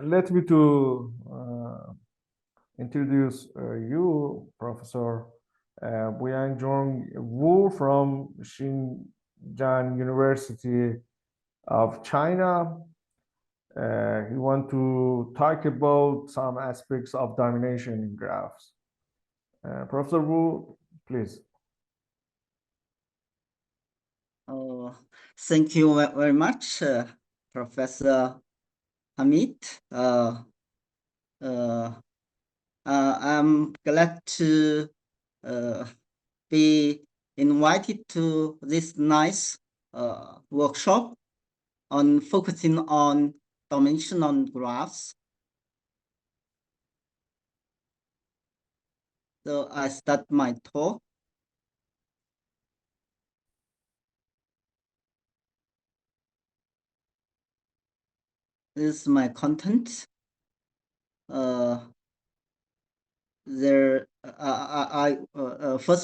let me to introduce you, Professor Baoyindureng Wu from Xinjiang University of China. He want to talk about some aspects of domination in graphs. Professor Wu, please. Oh, thank you very much, Professor Hamid. I'm glad to be invited to this nice workshop on focusing on domination on graphs. So I start my talk. This is my content. First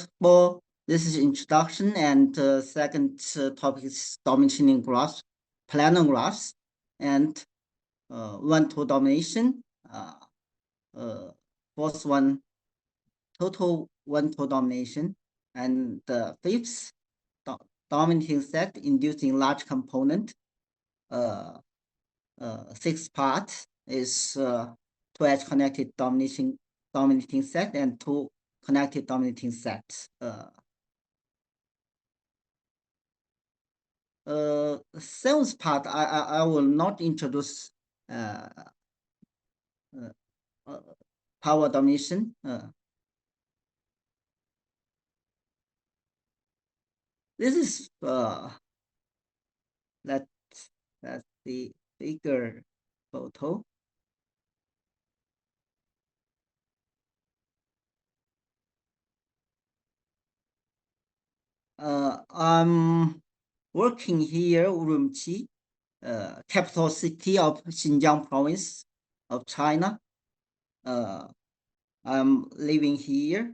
of all, this is introduction, and second topic is domination in graphs, planar graphs, and one-to domination. Fourth one, total one-to domination, and the fifth, dominating set inducing large component. Sixth part is two-edge connected dominating set and two connected dominating sets. Seventh part, I will not introduce power domination. This is that's the bigger photo. I'm working here, Urumqi, capital city of Xinjiang province of China. I'm living here.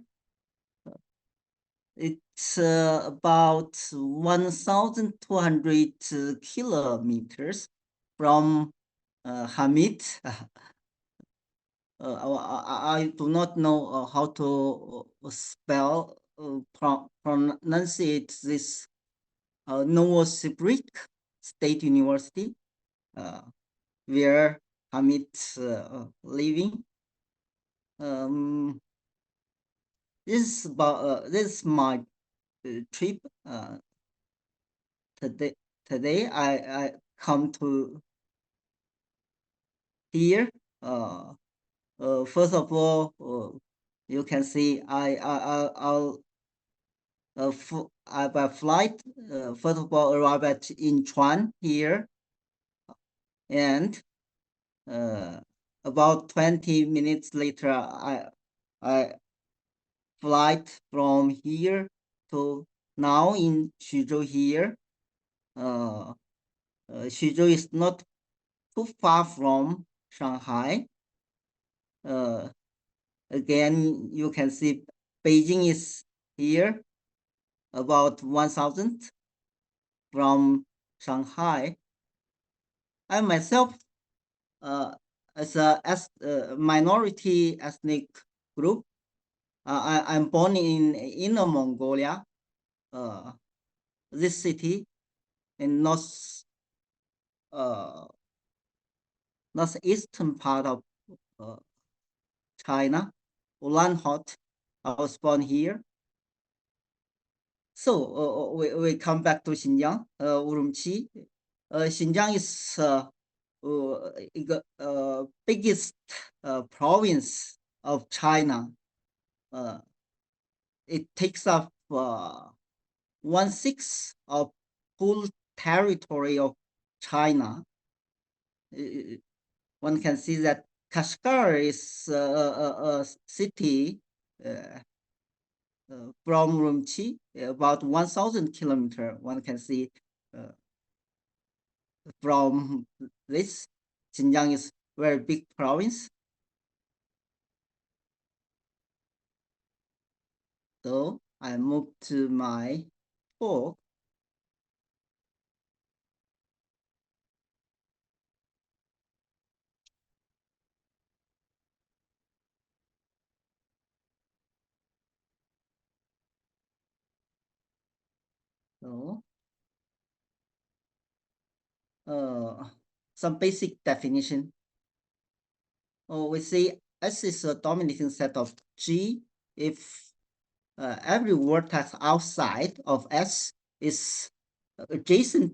It's about 1,200 kilometers from Hamid. I do not know how to spell, pronunciate this Novosibirsk State University, where Hamid's living. This is my trip. Today I come to here. First of all, you can see I'll by flight. First of all, arrive at Incheon here, and about 20 minutes later, I flight from here to now in Xuzhou here. Xuzhou is not too far from Shanghai. Again, you can see Beijing is here, about 1,000 from Shanghai. I myself, as a minority ethnic group, I'm born in Inner Mongolia, this city in northeastern part of China, Ulan-Hot. I was born here. So we come back to Xinjiang, Urumqi. Xinjiang is biggest province of China. It takes up 1/6 of whole territory of China. One can see that Kashgar is a city from Urumqi, about 1,000 kilometers. One can see from this. Xinjiang is very big province. So I move to my talk. So, some basic definition. We say S is a dominating set of G if every vertex outside of S is adjacent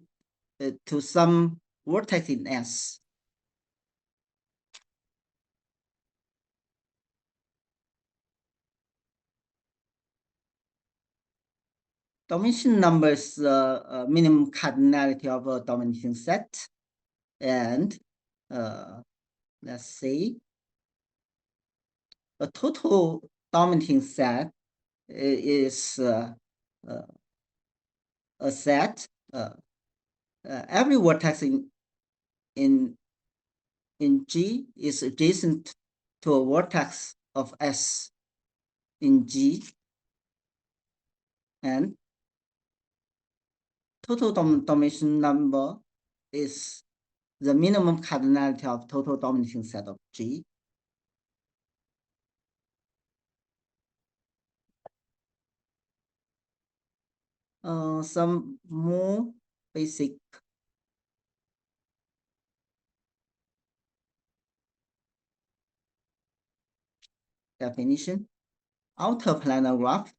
to some vertex in S. Domination number is the minimum cardinality of a dominating set. And let's say a total dominating set is a set every vertex in G is adjacent to a vertex of S in G, and total domination number is the minimum cardinality of total dominating set of G. Some more basic definition. Outer planar graph.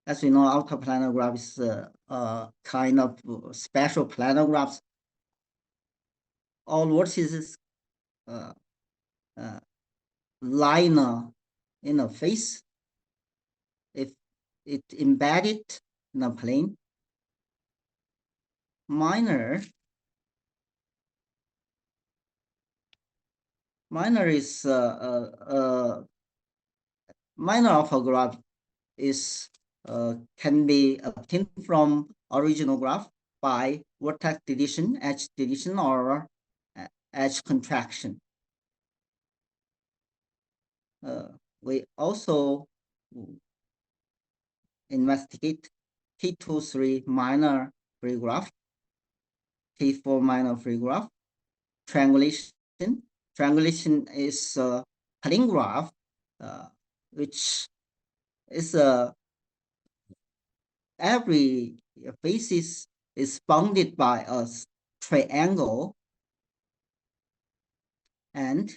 As we know, outer planar graph is a kind of special planar graphs. All vertices lie in a face if it embedded in a plane. Minor is minor of a graph is can be obtained from original graph by vertex deletion, edge deletion, or edge contraction. We also investigate T2-3 minor free graph, T4 minor free graph, triangulation. Triangulation is a plane graph, which is every basis is bounded by a triangle, and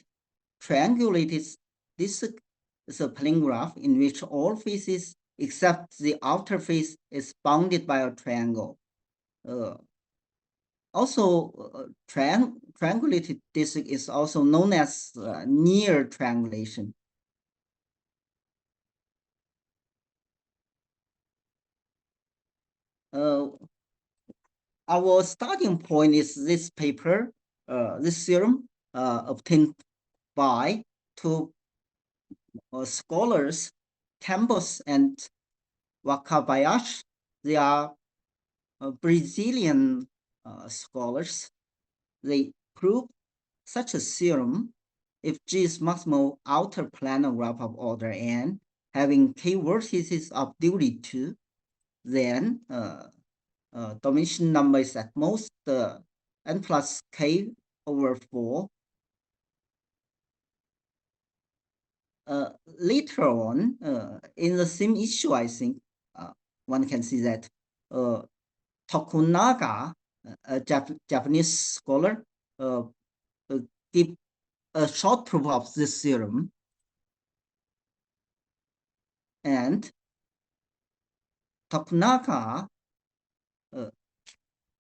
triangulated this is a plane graph in which all faces except the outer face is bounded by a triangle. Also, triangulated disk is also known as near triangulation. Our starting point is this paper, this theorem obtained by two scholars, Campos and Wakabayashi. They are Brazilian scholars. They prove such a theorem if G is maximal outer planar graph of order n, having k vertices of degree 2, then domination number is at most n plus k over 4. Later on, in the same issue, I think one can see that Tokunaga, a Japanese scholar, give a short proof of this theorem, and Tokunaga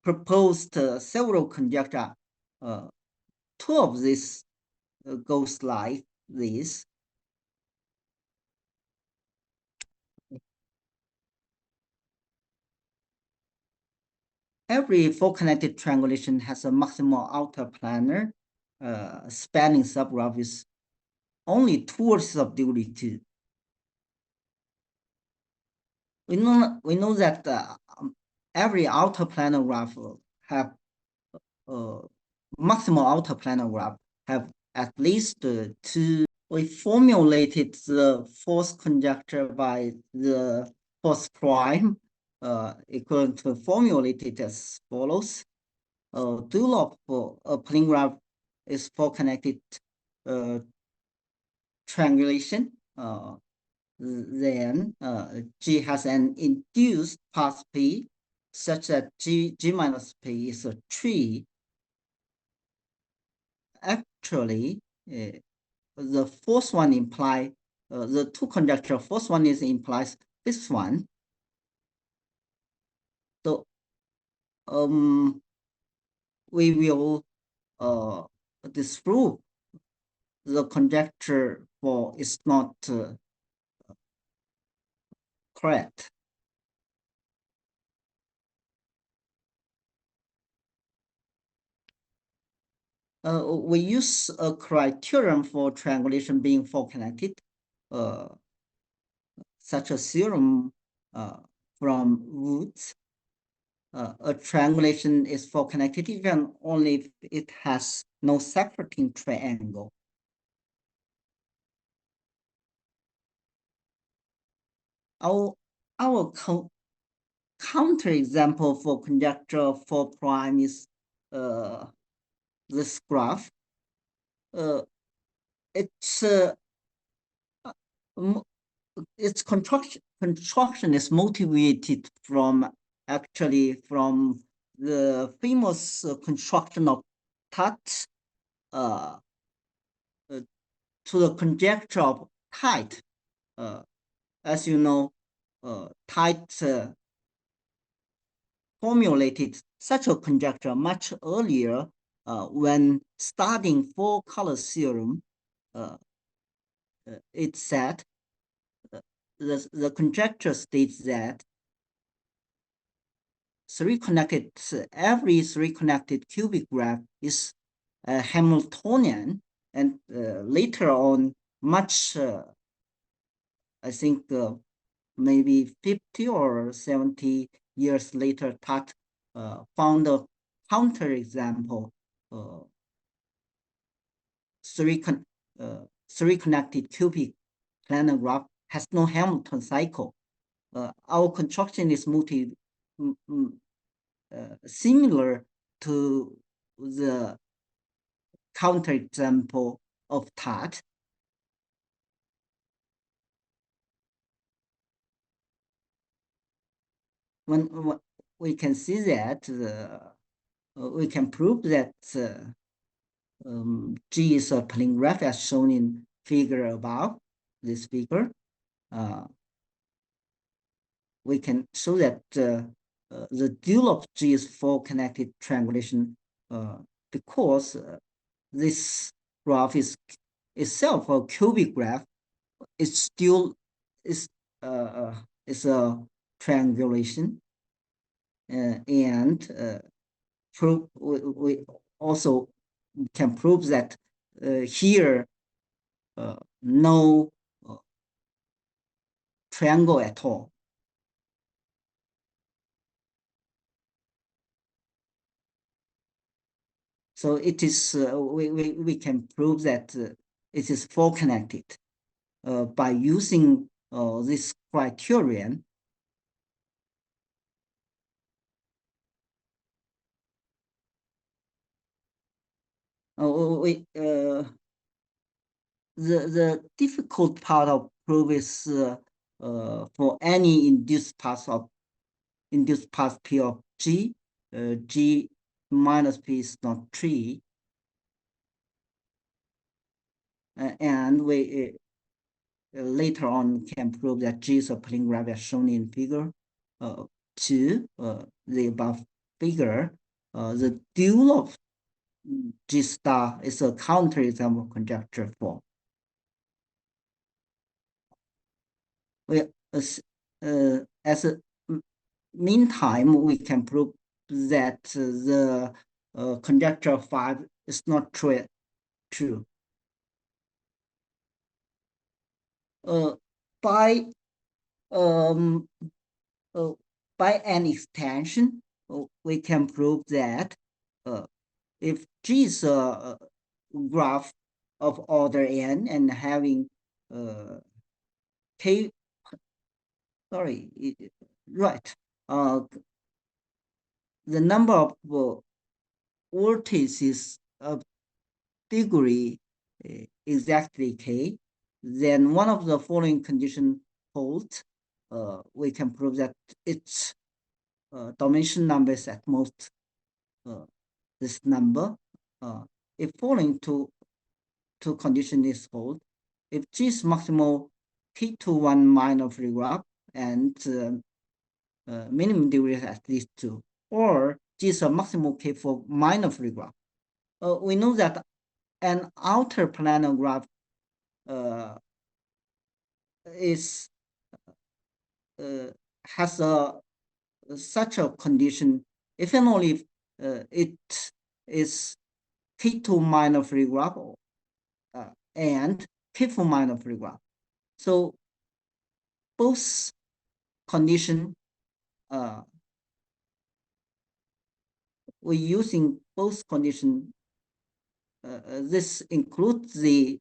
proposed several conjecture. Two of these goes like this. Every four-connected triangulation has a maximal outer planar spanning subgraph with only two vertices of degree 2. We know that every outer planar graph have maximal outer planar graph have at least two. We formulated the fourth conjecture by the fourth prime, equivalent to formulated as follows. Dual of a plane graph is four connected triangulation. then G has an induced path P such that G minus P is a tree. Actually, the fourth one implies the two conjecture. First one implies this one. So we will disprove the conjecture for is not correct. We use a criterion for triangulation being four connected, such a theorem from Woods. A triangulation is four connected even only if it has no separating triangle. Our counter example for conjecture 4 prime is this graph. Its construction is motivated from the famous construction of Tat to the conjecture of Tite. As you know, Tite formulated such a conjecture much earlier when studying four-color theorem. It said the conjecture states that every three connected cubic graph is Hamiltonian, and later on, much I think maybe 50 or 70 years later, Tat found a counter example. Three connected cubic planar graph has no Hamilton cycle. Our construction is similar to the counterexample of Tat. When we can see that we can prove that G is a plane graph as shown in figure above this figure. We can show that the dual of G is four connected triangulation because this graph is itself a cubic graph. It's still is a triangulation, and we also can prove that here no triangle at all. So it is we can prove that it is four connected by using this criterion. The difficult part of proof is for any induced path P of G, G minus P is not tree, and we later on can prove that G is a plane graph as shown in figure 2, the above figure. The dual of G star is a counterexample conjecture for. As a meantime, we can prove that the conjecture 5 is not true. By an extension, we can prove that if G is a graph of order n and having k, sorry, right, the number of vertices of degree exactly k, then one of the following conditions hold, we can prove that its domination number is at most this number. If following two condition is hold, if G is maximal K2 1 minor free graph and minimum degree is at least 2, or G is a maximal K4 minor free graph. We know that an outer planar graph has such a condition if and only if it is K2 minor free graph and K4 minor free graph. So both condition we're using both condition. This includes the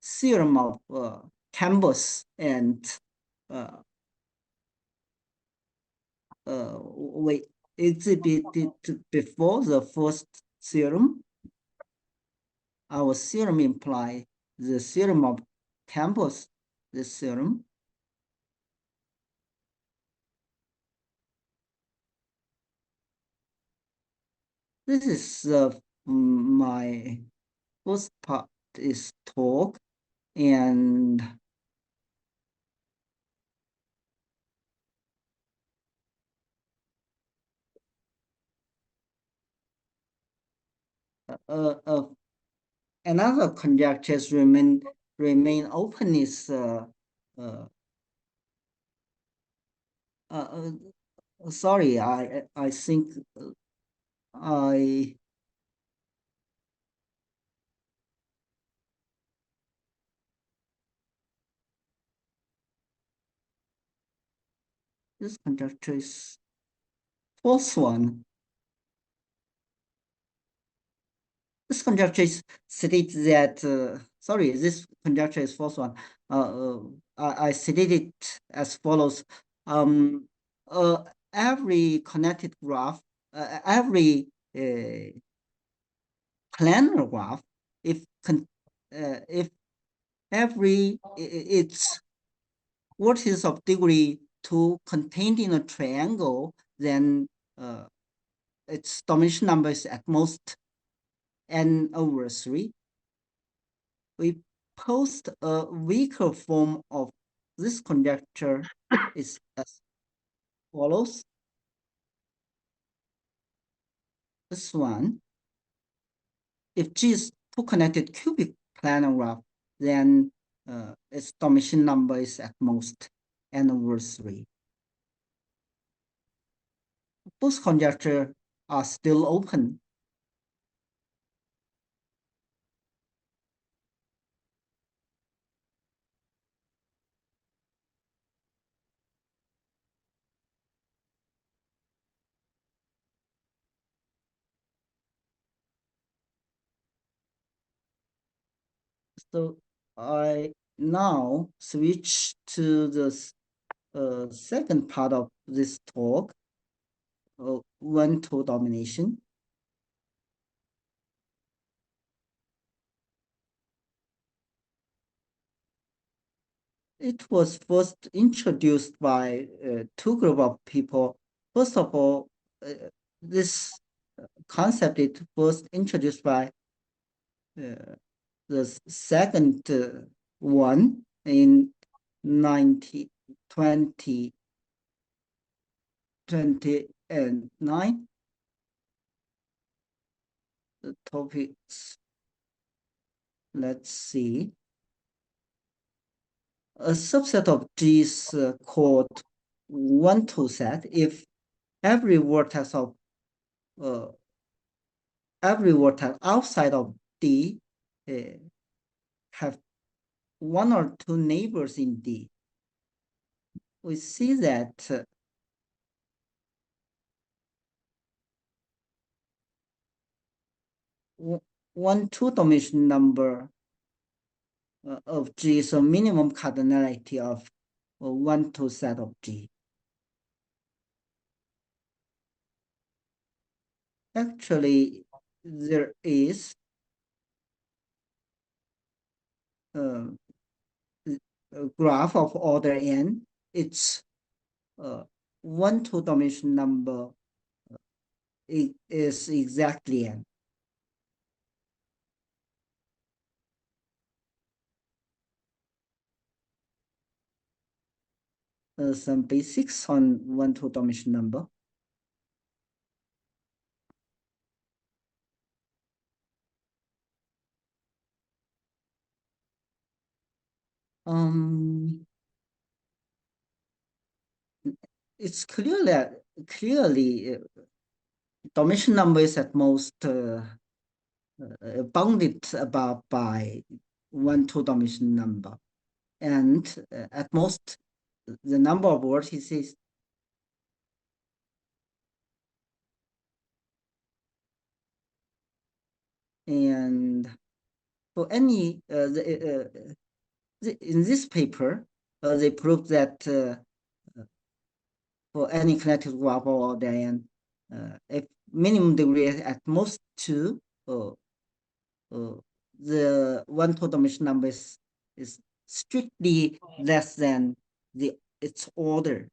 theorem of Campbell's and we exhibited before the first theorem. Our theorem implies the theorem of Campbell's, this theorem. This is my first part is talk, and another conjectures remain open is sorry, I think this conjecture is false one. This conjecture states that sorry, this conjecture is false one. I stated it as follows. Every connected graph, every planar graph, if every its vertices of degree 2 contained in a triangle, then its domination number is at most n/3. We post a weaker form of this conjecture is as follows. This one, if G is 2 connected cubic planar graph, then its domination number is at most n/3. Both conjectures are still open. So I now switch to the second part of this talk, one-to domination. It was first introduced by two groups of people. First of all, this concept is first introduced by the second one in 2009. The topics, let's see. A subset of G is called one-to set if every vertex outside of D have one or two neighbors in D. We see that one two-dimensional number of G is a minimum cardinality of a one-to set of G. Actually, there is graph of order n, its one two-dimensional number is exactly n. Some basics on one two-dimensional number. It's clearly dimension number is at most bounded about by one two-dimensional number, and at most the number of vertices and for any in this paper they proved that for any connected graph of order n, if minimum degree is at most 2, the one two-dimensional number is strictly less than its order.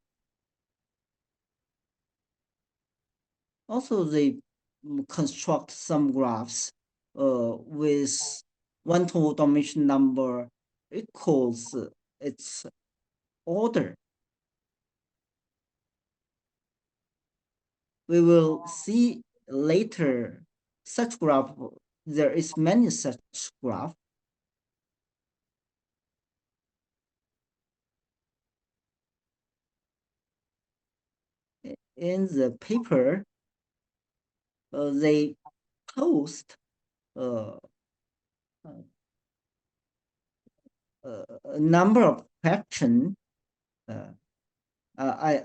Also, they construct some graphs with one two-dimensional number equals its order. We will see later such graph. There is many such graph. In the paper, they post a number of questions. I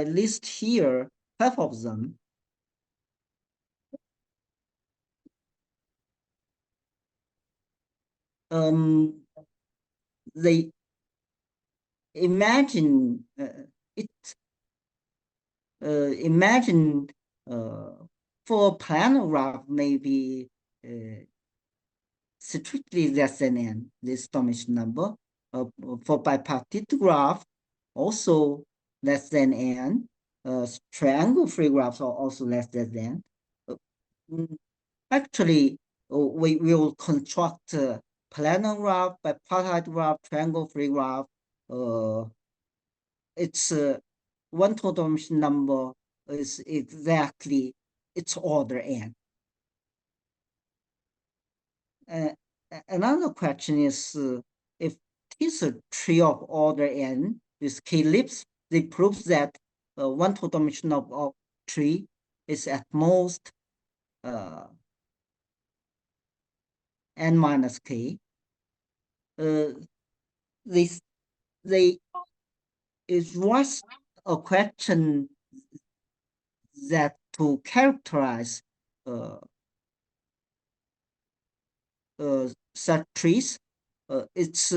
list here 5 of them. They imagine imagine for planar graph maybe strictly less than n, this dimension number. For bipartite graph, also less than n. Triangle-free graphs are also less than n. Actually, we will construct planar graph, bipartite graph, triangle-free graph. Its one two-dimensional number is exactly its order n. Another question is if it is a tree of order n with k-lips, they prove that one two-dimensional tree is at most n minus k. They it was a question that to characterize such trees, its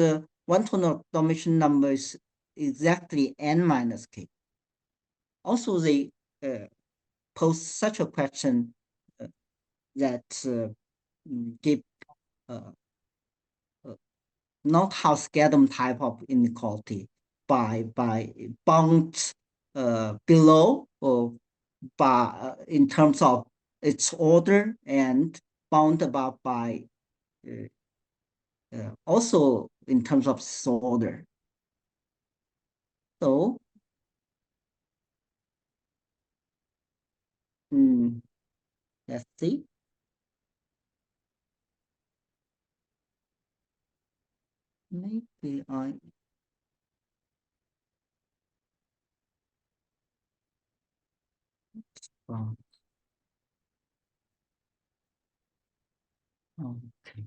one two-dimensional number is exactly n minus k. Also, they pose such a question that give not Hausgadam type of inequality by bounds below or by in terms of its order and bound about by also in terms of its order. So let's see. Maybe I okay.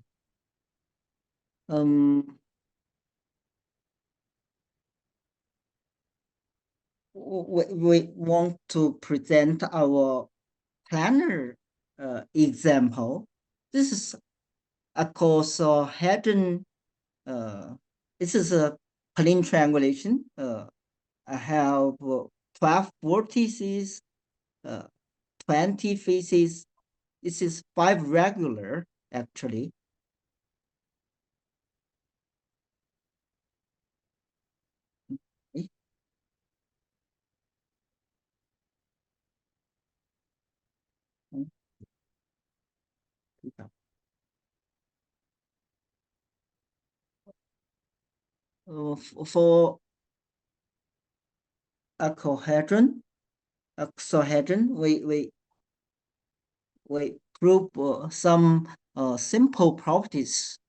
We want to present our planar example. This is a cohedron. This is a plane triangulation. I have 12 vertices, 20 faces. This is 5 regular actually. for octahedron, we prove some simple properties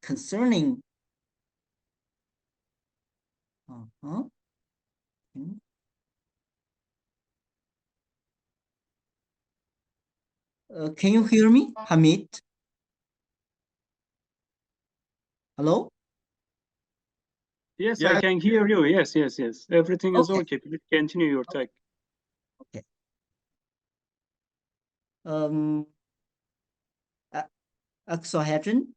concerning can you hear me, Hamid? Hello? Yes, Yeah. I can hear you. Yes. Everything is Okay. okay. Please continue your talk. Okay. Octahedron,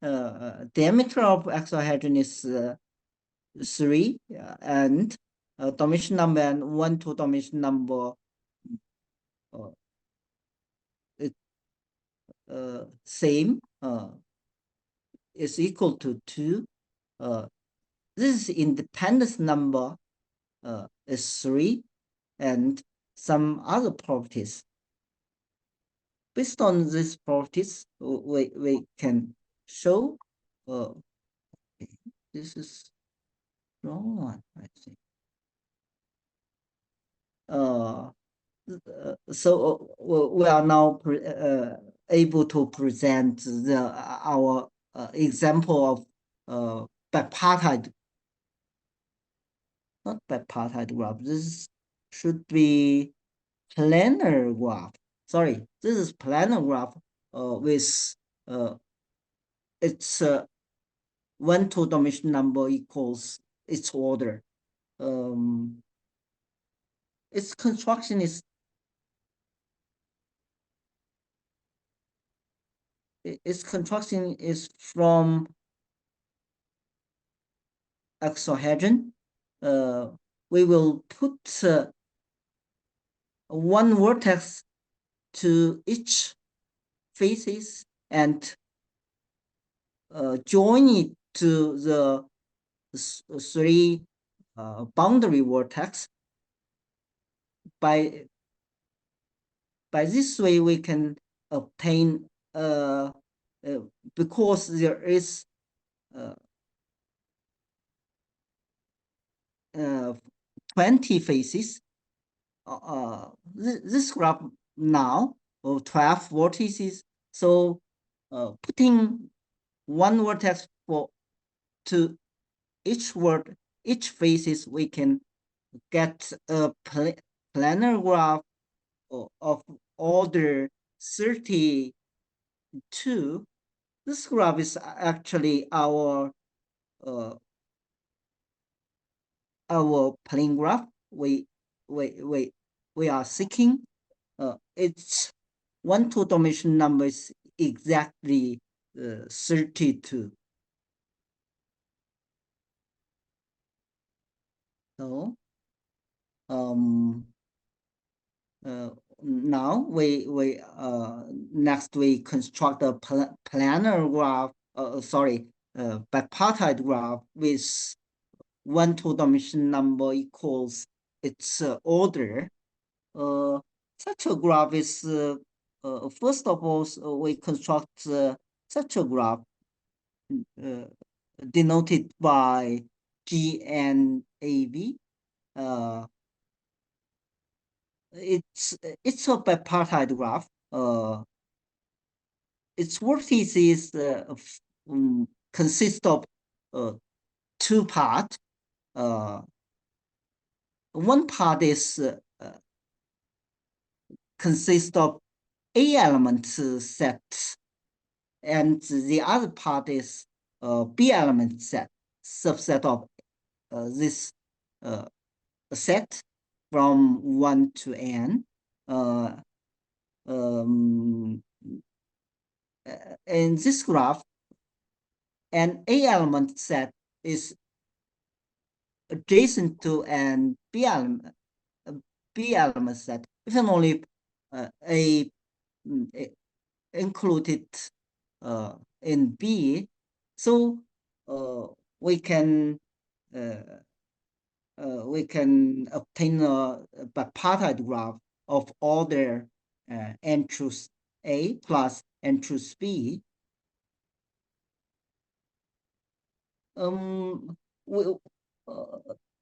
diameter of octahedron is 3, and dimension number and 1 to dimension number same is equal to 2. This independence number is 3, and some other properties. Based on these properties, we can show this is wrong one, I think. So we are now able to present our example of bipartite, not bipartite graph. This should be planar graph. Sorry, this is planar graph with its 1 two-dimension number equals its order. Its construction is from octahedron. We will put one vertex to each faces and join it to the 3 boundary vertex. By this way, we can obtain because there is 20 faces. This graph now of 12 vertices. So putting one vertex to each faces, we can get a planar graph of order 32. This graph is actually our plane graph we are seeking. Its 1 two-dimension number is exactly 32. So now next we construct a planar graph. Bipartite graph with 1 two-dimension number equals its order. Such a graph is first of all we construct such a graph denoted by G and AB. It's a bipartite graph. Its vertices consist of 2 parts. One part is consists of A element set, and the other part is B element set, subset of this set from 1 to n. In this graph, an A element set is adjacent to an B element set, if and only A included in B. So we can obtain a bipartite graph of order n choose A plus n choose B.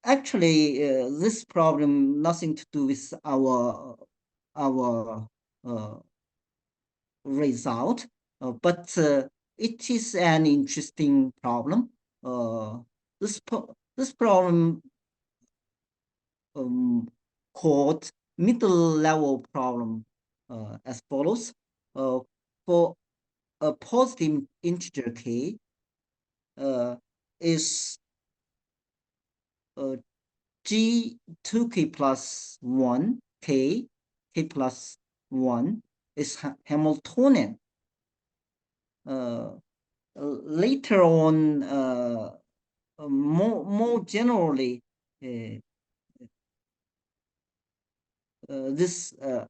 actually, this problem nothing to do with our result, but it is an interesting problem. This problem called middle level problem as follows. For a positive integer k is g 2k plus 1 k plus 1 is Hamiltonian. Later on, more generally, this the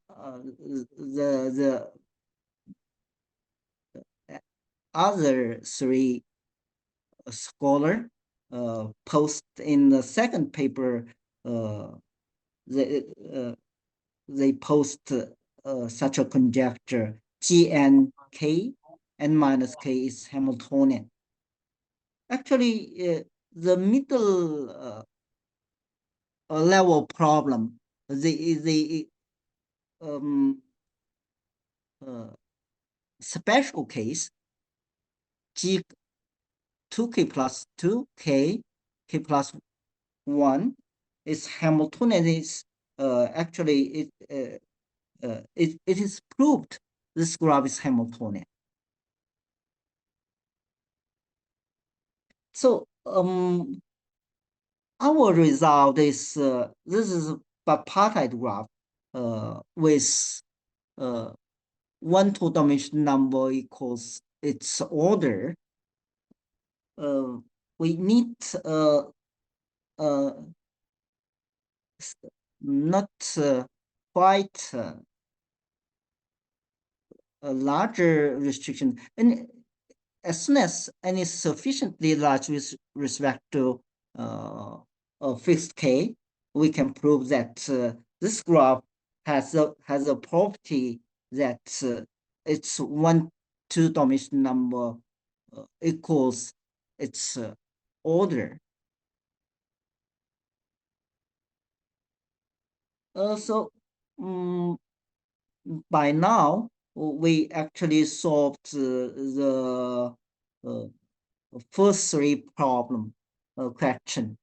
other three scholar post in the second paper, they post such a conjecture: G and K, n minus K is Hamiltonian. Actually, the middle level problem, the special case, G 2k plus 2, k plus 1 is Hamiltonian. Is actually it is proved this graph is Hamiltonian. So our result is this is a bipartite graph with 1 two-dimensional number equals its order. We need not quite a larger restriction, and as soon as n is sufficiently large with respect to a fixed k, we can prove that this graph has a property that its 1 two-dimensional number equals its order. So by now we actually solved the first three problem question.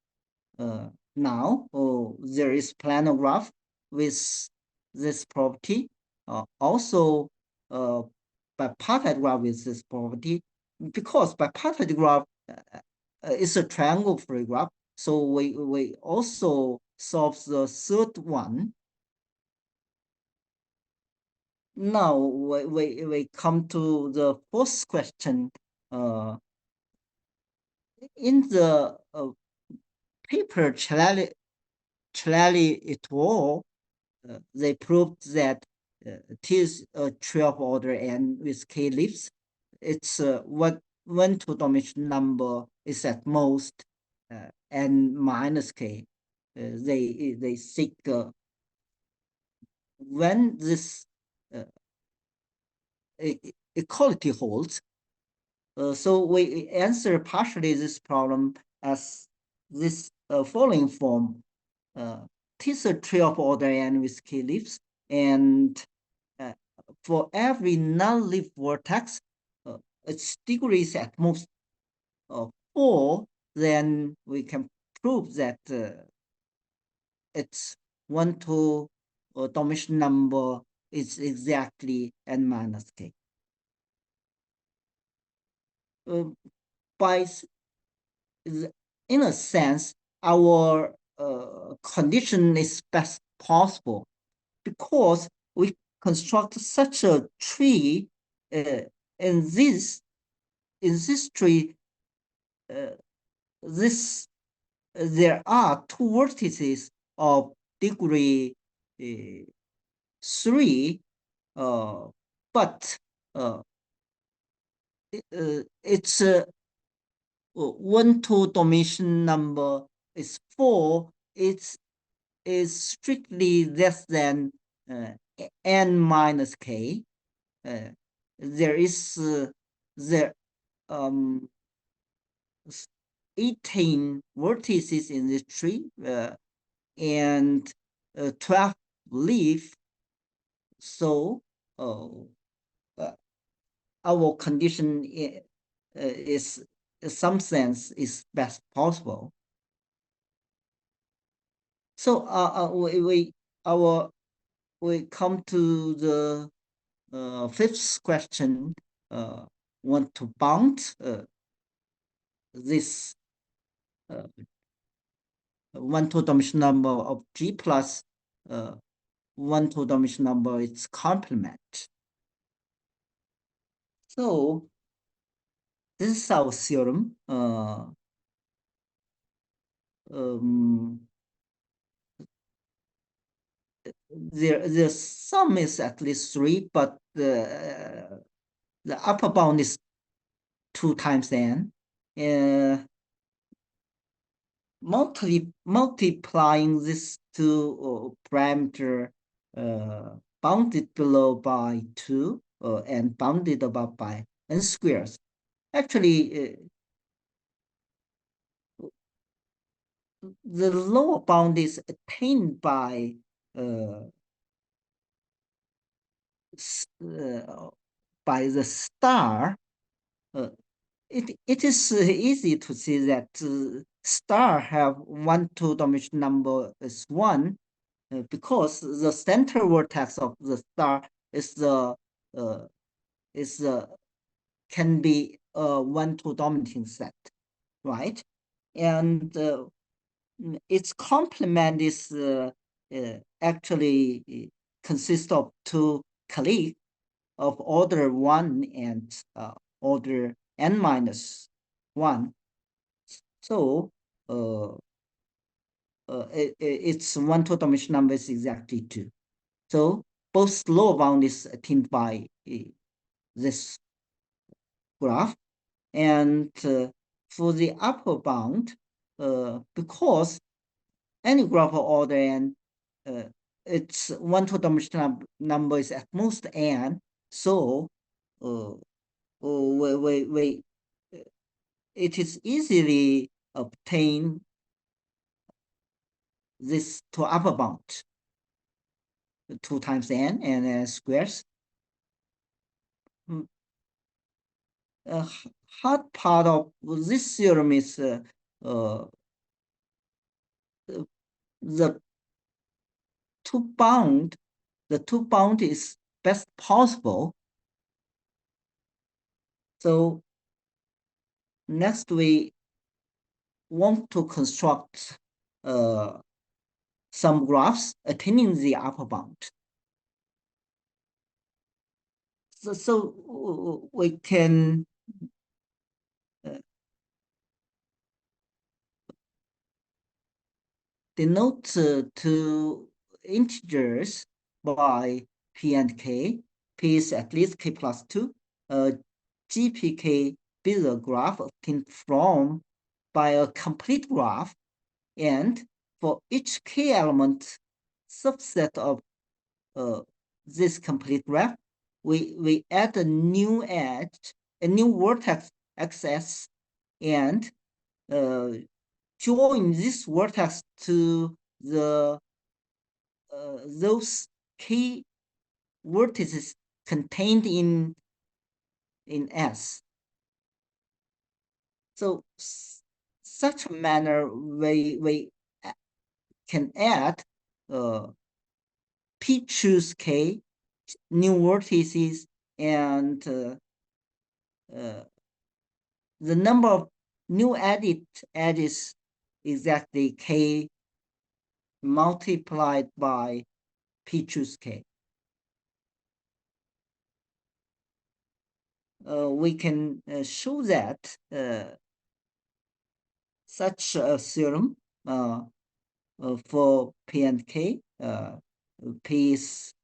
Now there is planar graph with this property, also bipartite graph with this property. Because bipartite graph is a triangle-free graph, so we also solve the third one. Now we come to the fourth question. In the paper Chalali et al., they proved that T is a 12 order n with k leaves. It's what 1 two-dimensional number is at most n minus k. They seek when this equality holds. So we answer partially this problem as this following form. T is a 12 order n with k leaves, and for every non-leaf vertex, its degree is at most 4, then we can prove that its 1 two-dimensional number is exactly n minus k. In a sense, our condition is best possible because we construct such a tree. In this tree, there are two vertices of degree 3, but its 1 two-dimensional number is 4. It is strictly less than n minus k. There is 18 vertices in this tree and 12 leaf. So our condition is, in some sense, is best possible. So we come to the fifth question. Want to bound this one two-dimensional number of G plus one two-dimensional number, its complement. So this is our theorem. The sum is at least 3, but the upper bound is 2 times n. Multiplying this two parameter bounded below by 2 and bounded above by n squares. Actually, the lower bound is attained by the star. It is easy to see that star have one two-dimensional number is 1 because the center vertex of the star is can be a one two-dominating set, right? And its complement is actually consists of 2 cliques of order 1 and order n minus 1. So its one two-dimensional number is exactly 2. So both lower bound is attained by this graph, and for the upper bound, because any graph of order n, its one two-dimensional number is at most n. So it is easily obtained this to upper bound 2 times n and n squares. Hard part of this theorem is the two bound is best possible. So next we want to construct some graphs attaining the upper bound. So we can denote two integers by p and k. P is at least k plus 2. GPK be the graph obtained from by a complete graph, and for each k element subset of this complete graph, we add a new edge, a new vertex xs, and join this vertex to the those k vertices contained in S. So such a manner we can add P choose K new vertices, and the number of new added edges exactly K multiplied by P choose K. We can show that such a theorem for P and K. P is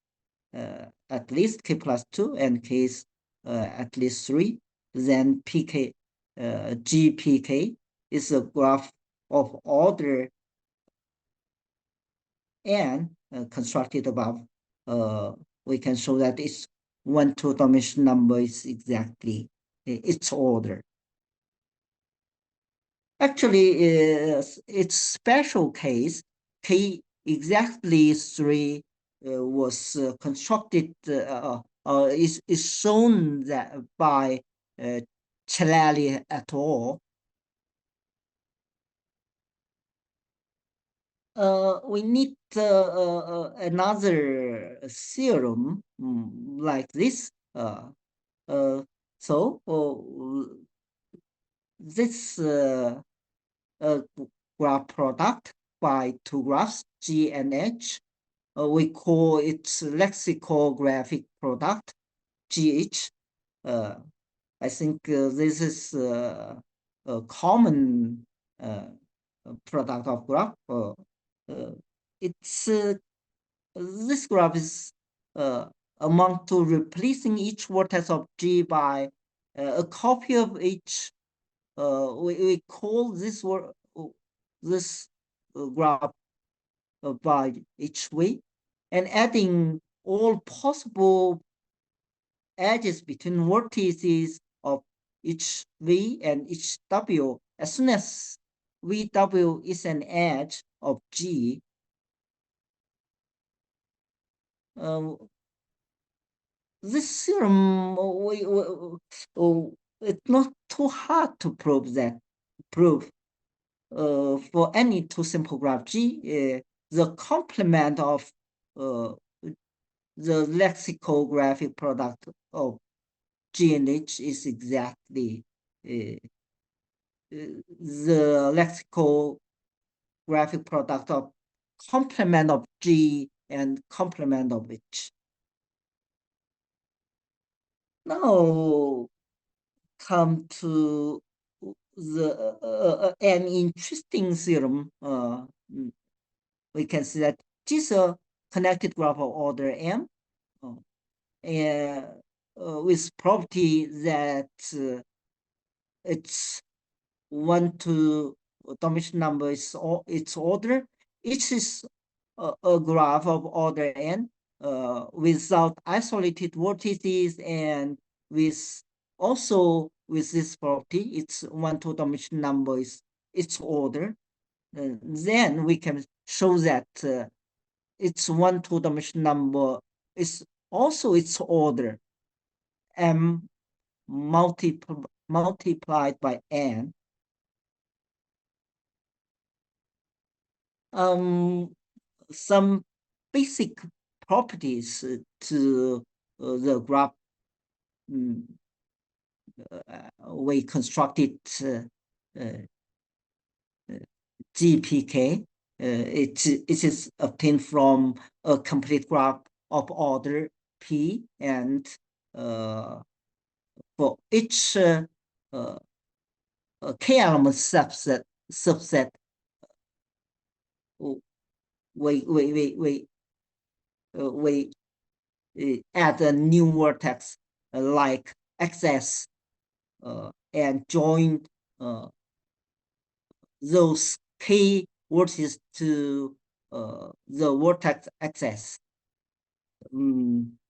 at least K plus 2 and K is at least 3. Then PK, GPK is a graph of order n constructed above. We can show that its one two-dimensional number is exactly its order. Actually, its special case, K exactly 3 was constructed, is shown that by Chalali et al. We need another theorem like this. So this graph product by two graphs G and H, we call it lexicographic product GH. I think this is a common product of graph. It's this graph is amount to replacing each vertex of G by a copy of each. We call this graph by each way, and adding all possible edges between vertices of each V and each W. As soon as VW is an edge of G, this theorem, it's not too hard to prove that. For any two simple graph G, the complement of the lexicographic product of G and H is exactly the lexicographic product of complement of G and complement of H. Now come to the an interesting theorem. We can see that this is a connected graph of order M, and with property that it's 1 to Domination number is its order. Each is a graph of order n without isolated vertices, and with also with this property, it's 1 to Domination number is its order. Then we can show that its 1 to Domination number is also its order, m multiplied by n. Some basic properties to the graph we constructed GPK. It is obtained from a complete graph of order P, and for each k element subset, we add a new vertex like XS and join those k vertices to the vertex XS.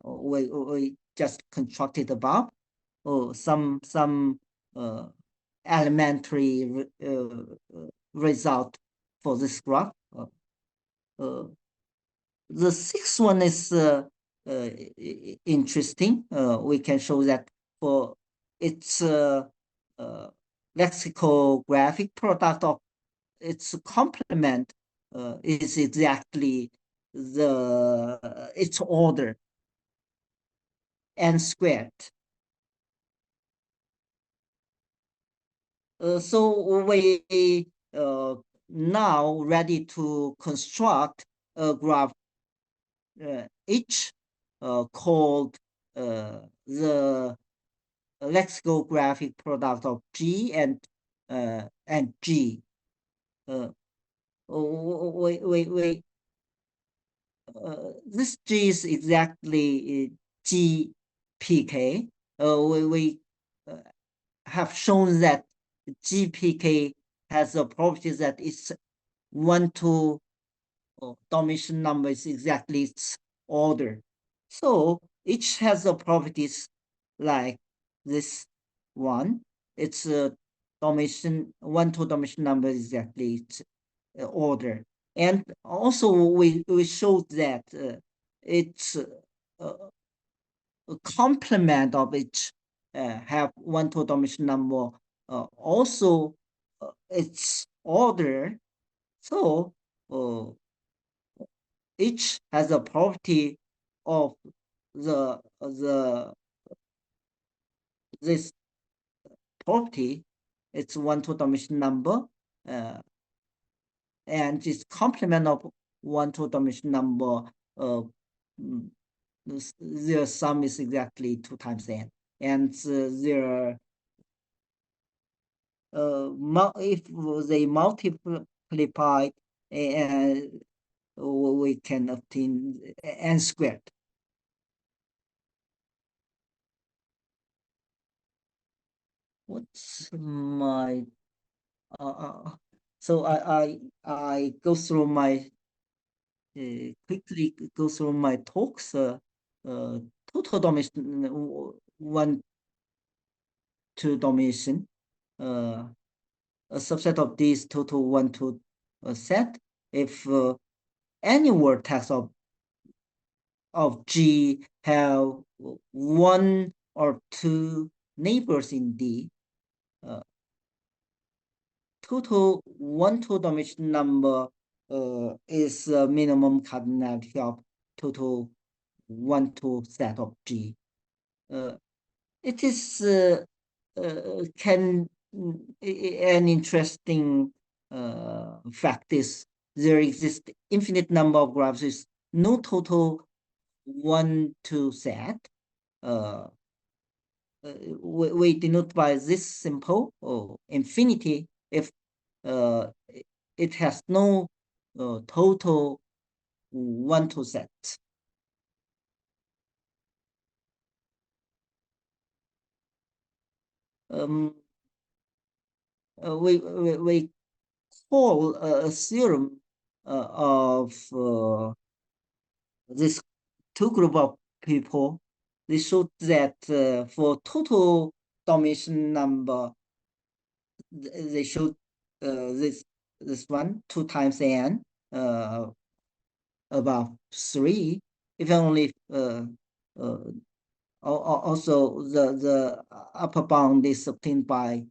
We just constructed above some elementary result for this graph. The sixth one is interesting. We can show that for its lexicographic product of its complement is exactly its order n squared. So we now ready to construct a graph H called the lexicographic product of G and G. This G is exactly GPK. We have shown that GPK has a property that it's 1 to Domination number is exactly its order. So each has the properties like this one. It's Domination, 1-2 Domination number is exactly its order. And also we showed that it's a complement of each have 1-2 Domination number also its order. So each has a property of this property. It's 1-2 Domination number, and its complement of 1-2 Domination number. Their sum is exactly 2 times n, and their if they multiply, we can obtain n squared. What's my so I go through my quickly go through my talks. Total domination 1-2 domination. A subset of these total 1-2 set. If any vertex of G have 1 or 2 neighbors in D, total 1-2 dimension number is minimum cardinality of total 1-2 set of G. It is an interesting fact is there exists infinite number of graphs with no total 1-2 set. We denote by this simple infinity if it has no total 1-2 set. We call a theorem of this two group of people. They showed that for total domination number, they showed this one 2 times n above 3. If only also the upper bound is obtained by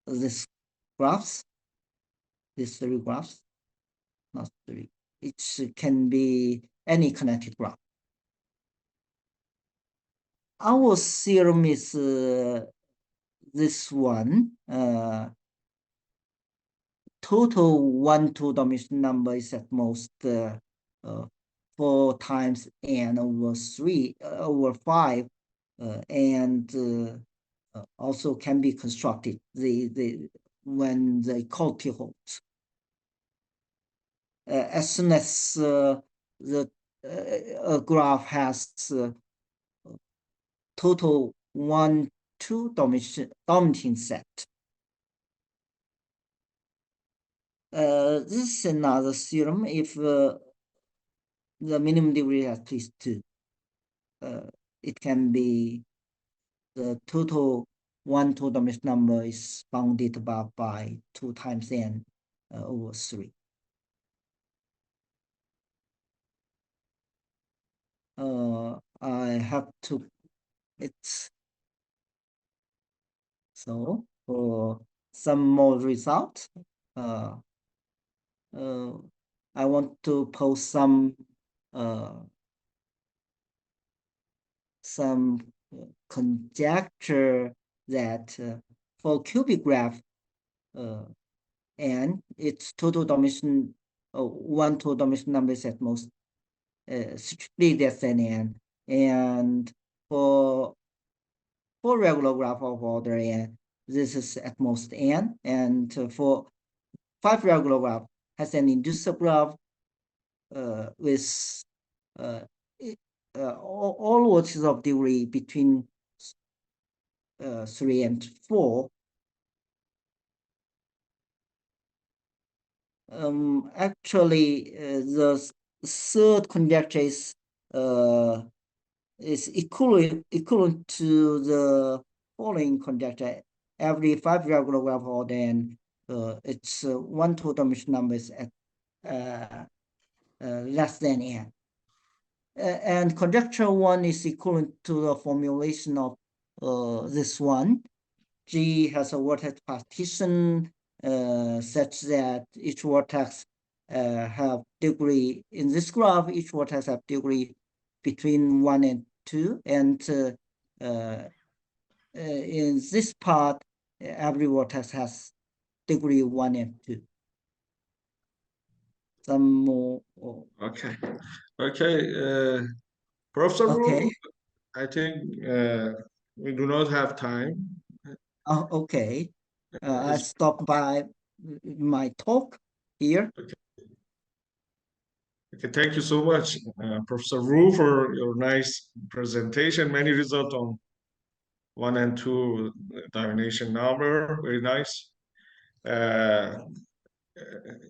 this graphs, these 3 graphs, not 3. It can be any connected graph. Our theorem is this one. Total 1-2 dimension number is at most 4 times n over 3 over 5, and also can be constructed when the equality holds. As soon as the graph has total 1-2 dominating set. This is another theorem. If the minimum degree has at least 2, it can be the total 1-2 dimension number is bounded by 2 times n over 3. I have to. It's so for some more results. I want to post some conjecture that for cubic graph and its total dimension 1-2 dimension numbers at most strictly less than n, and for regular graph of order n, this is at most n, and for 5 regular graph has an inducer graph with all orders of degree between 3 and 4. Actually, the third conjecture is equivalent to the following conjecture. every 5 regular graph order, and its one two-dimensional number is at less than n. And conjecture 1 is equivalent to the formulation of this one. G has a vertex partition such that each vertex have degree in this graph. Each vertex have degree between 1 and 2, and in this part, every vertex has degree 1 and 2. Some more. Okay. Okay. Professor Okay. Wu, I think we do not have time. Okay. I It's- stop by my talk here. Okay, thank you so much, Professor Wu, for your nice presentation. Many results on 1 and 2 domination number. Very nice.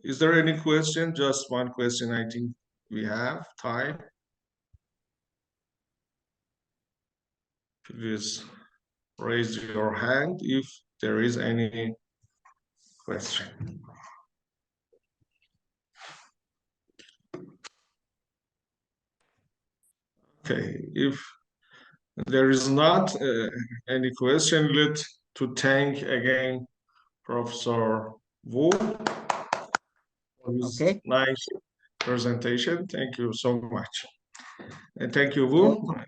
Is there any question? Just one question, I think we have time. Please raise your hand if there is any question. Okay, if there is not any question, let's to thank again Professor Wu for his Okay. nice presentation. Thank you so much. And thank you, You're Wu. welcome.